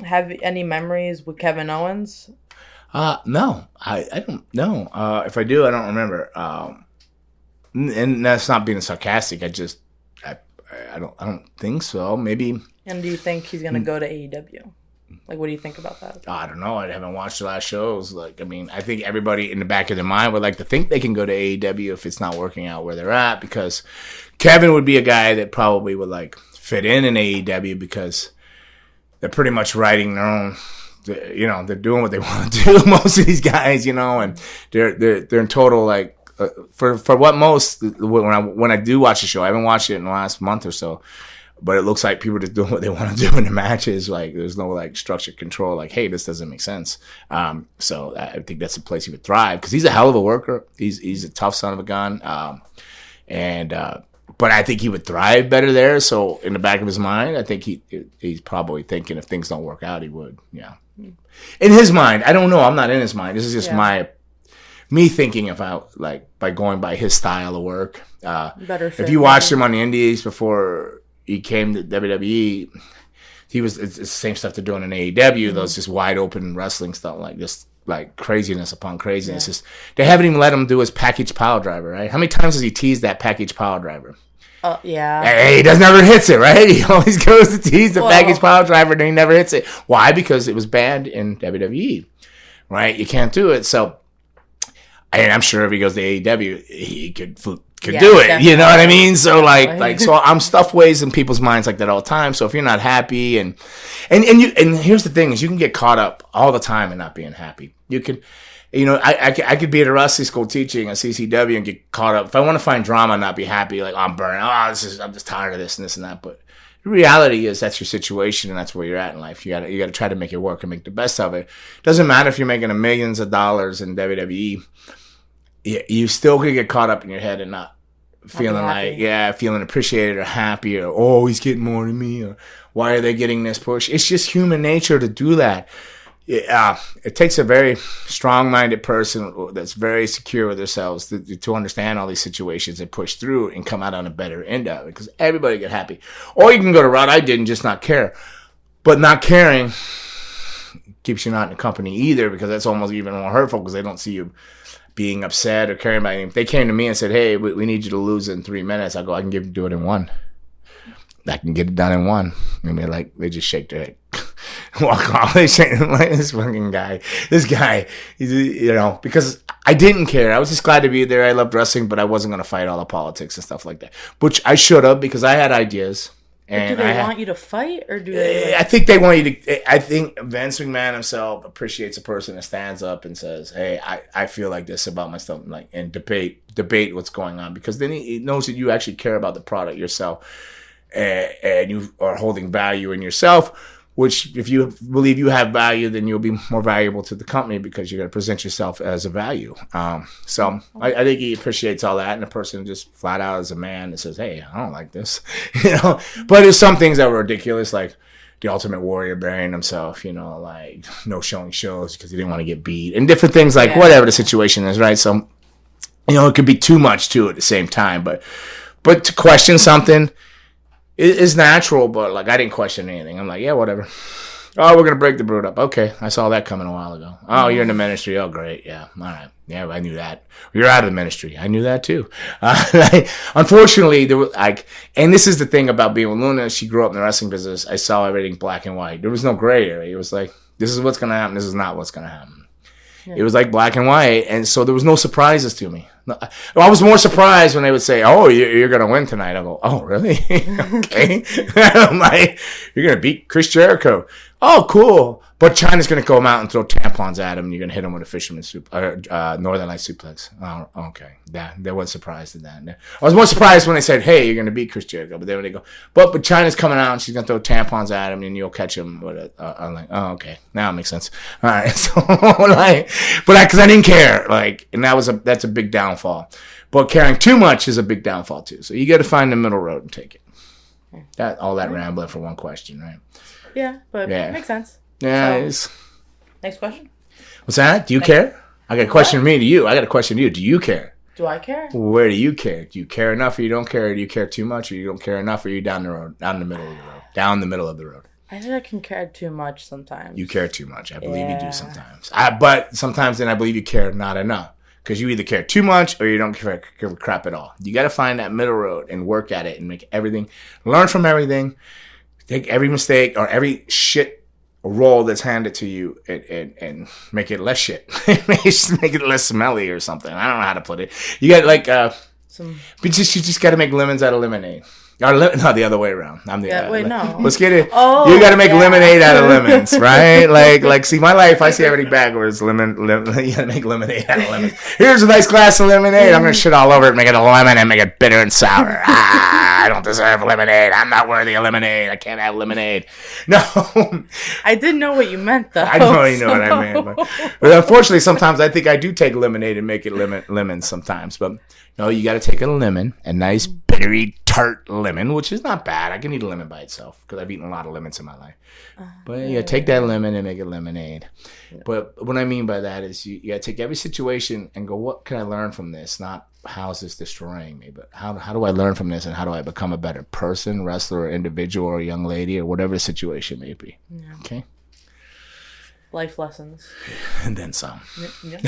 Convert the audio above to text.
have any memories with Kevin Owens? No, I don't know. If I do, I don't remember. And that's not being sarcastic. I don't think so. Maybe. And do you think he's gonna go to AEW? Like, what do you think about that? I don't know. I haven't watched the last shows. Like, I mean, I think everybody in the back of their mind would like to think they can go to AEW if it's not working out where they're at, because Kevin would be a guy that probably would like fit in AEW because they're pretty much writing their own. You know, they're doing what they want to do. Most of these guys, you know, and they're in total like for what most when I do watch the show, I haven't watched it in the last month or so. But it looks like people are just doing what they want to do in the matches. Like, there's no, like, structured control. Like, hey, this doesn't make sense. So I think that's a place he would thrive. Because he's a hell of a worker. He's a tough son of a gun. But I think he would thrive better there. So in the back of his mind, I think he's probably thinking if things don't work out, he would. Yeah. In his mind. I don't know. I'm not in his mind. This is just me thinking about, like, by going by his style of work. Better fit, if you watched him on the Indies before he came to WWE, it's the same stuff they're doing in AEW. Mm-hmm. Those just wide open wrestling stuff, like just like craziness upon craziness. Yeah. They haven't even let him do his package pile driver, right? How many times has he teased that package pile driver? Yeah. Hey, he never hits it, right? He always goes to tease the package pile driver, and he never hits it. Why? Because it was banned in WWE, right? You can't do it. So, and I'm sure if he goes to AEW, he could do it. Definitely. You know what I mean? So so I'm stuff ways in people's minds like that all the time. So if you're not happy and here's the thing is you can get caught up all the time in not being happy. You can, you know, I could be at a wrestling school teaching at CCW and get caught up. If I want to find drama and not be happy, like, oh, I'm burning. I'm just tired of this and this and that. But the reality is that's your situation and that's where you're at in life. You gotta try to make it work and make the best of it. Doesn't matter if you're making millions of dollars in WWE. You still could get caught up in your head and not feeling feeling appreciated or happy or, oh, he's getting more than me, or why are they getting this push? It's just human nature to do that. It takes a very strong-minded person that's very secure with themselves to understand all these situations and push through and come out on a better end of it, because everybody get happy. Or you can go the route I did and just not care. But not caring keeps you not in the company either, because that's almost even more hurtful because they don't see you being upset or caring about anything. If they came to me and said, hey, we need you to lose in 3 minutes, I go, I can do it in 1. I can get it done in 1. And they're like, they just shake their head. Walk off. They shake like, this fucking guy. This guy, you know, because I didn't care. I was just glad to be there. I loved wrestling, but I wasn't going to fight all the politics and stuff like that, which I should have, because I had ideas. And do they want you to fight, or do they? I think they want you to. I think Vince McMahon himself appreciates a person that stands up and says, "Hey, I feel like this about my stuff," like, and debate what's going on, because then he knows that you actually care about the product yourself, and you are holding value in yourself. Which, if you believe you have value, then you'll be more valuable to the company because you're going to present yourself as a value. So I think he appreciates all that, and the person just flat out is a man that says, "Hey, I don't like this," you know. But there's some things that were ridiculous, like the Ultimate Warrior burying himself, you know, like no showing shows because he didn't want to get beat, and different things like whatever the situation is, right? So, you know, it could be too much too at the same time, but to question something is natural, but like I didn't question anything. I'm like, yeah, whatever. Oh, we're gonna break the Brood up. Okay, I saw that coming a while ago. Oh, you're in the ministry. Oh, great. Yeah, all right. Yeah, I knew that. You're out of the ministry. I knew that too. Unfortunately, there was and this is the thing about being with Luna. She grew up in the wrestling business. I saw everything black and white. There was no gray area. It was like, this is what's gonna happen. This is not what's gonna happen. Yeah. It was like black and white, and so there was no surprises to me. I was more surprised when they would say, "Oh, you're gonna win tonight." I go, "Oh, really? Okay." I'm like, "You're gonna beat Chris Jericho." Oh, cool. But China's gonna come out and throw tampons at him, and you're gonna hit him with a fisherman Northern Light suplex. Oh, okay. They weren't surprised at that. I was more surprised when they said, "Hey, you're gonna beat Chris Jericho," but then when they go, "But China's coming out and she's gonna throw tampons at him, and you'll catch him with it." I'm like, "Oh, okay. Now it makes sense." All right. So like, because I didn't care, like, and that's a big downfall. But caring too much is a big downfall too. So you got to find the middle road and take it. All that rambling for one question, right? Yeah, but it makes sense. Yeah. So, next question. What's that? Do you care? I got a question from me to you. I got a question to you. Do you care? Do I care? Where do you care? Do you care enough or you don't care? Or do you care too much or you don't care enough or are you down the road? Down the middle of the road. Down the middle of the road. I think I can care too much sometimes. You care too much. I believe you do sometimes. But sometimes then I believe you care not enough. Because you either care too much or you don't give a crap at all. You got to find that middle road and work at it and make everything, learn from everything, take every mistake or every shit role that's handed to you and make it less shit. Make it less smelly or something. I don't know how to put it. You got like, you just got to make lemons out of lemonade. Or no, the other way around. I'm the no. Let's get it. You got to make lemonade out of lemons, right? Like, see, my life, I see everything backwards. You got to make lemonade out of lemons. Here's a nice glass of lemonade. I'm going to shit all over it, make it a lemon, and make it bitter and sour. I don't deserve lemonade. I'm not worthy of lemonade. I can't have lemonade. No. I didn't know what you meant, though. I know you know what I meant. But unfortunately, sometimes I think I do take lemonade and make it lemons sometimes. But no, you got to take a lemon, a nice, bittery, tart lemon, which is not bad. I can eat a lemon by itself because I've eaten a lot of lemons in my life. But you got to take that lemon and make it lemonade. Yeah. But what I mean by that is you got to take every situation and go, what can I learn from this? Not how is this destroying me, but how do I learn from this and how do I become a better person, wrestler, or individual, or young lady, or whatever the situation may be. Yeah. Okay? Life lessons. And then some. Yeah.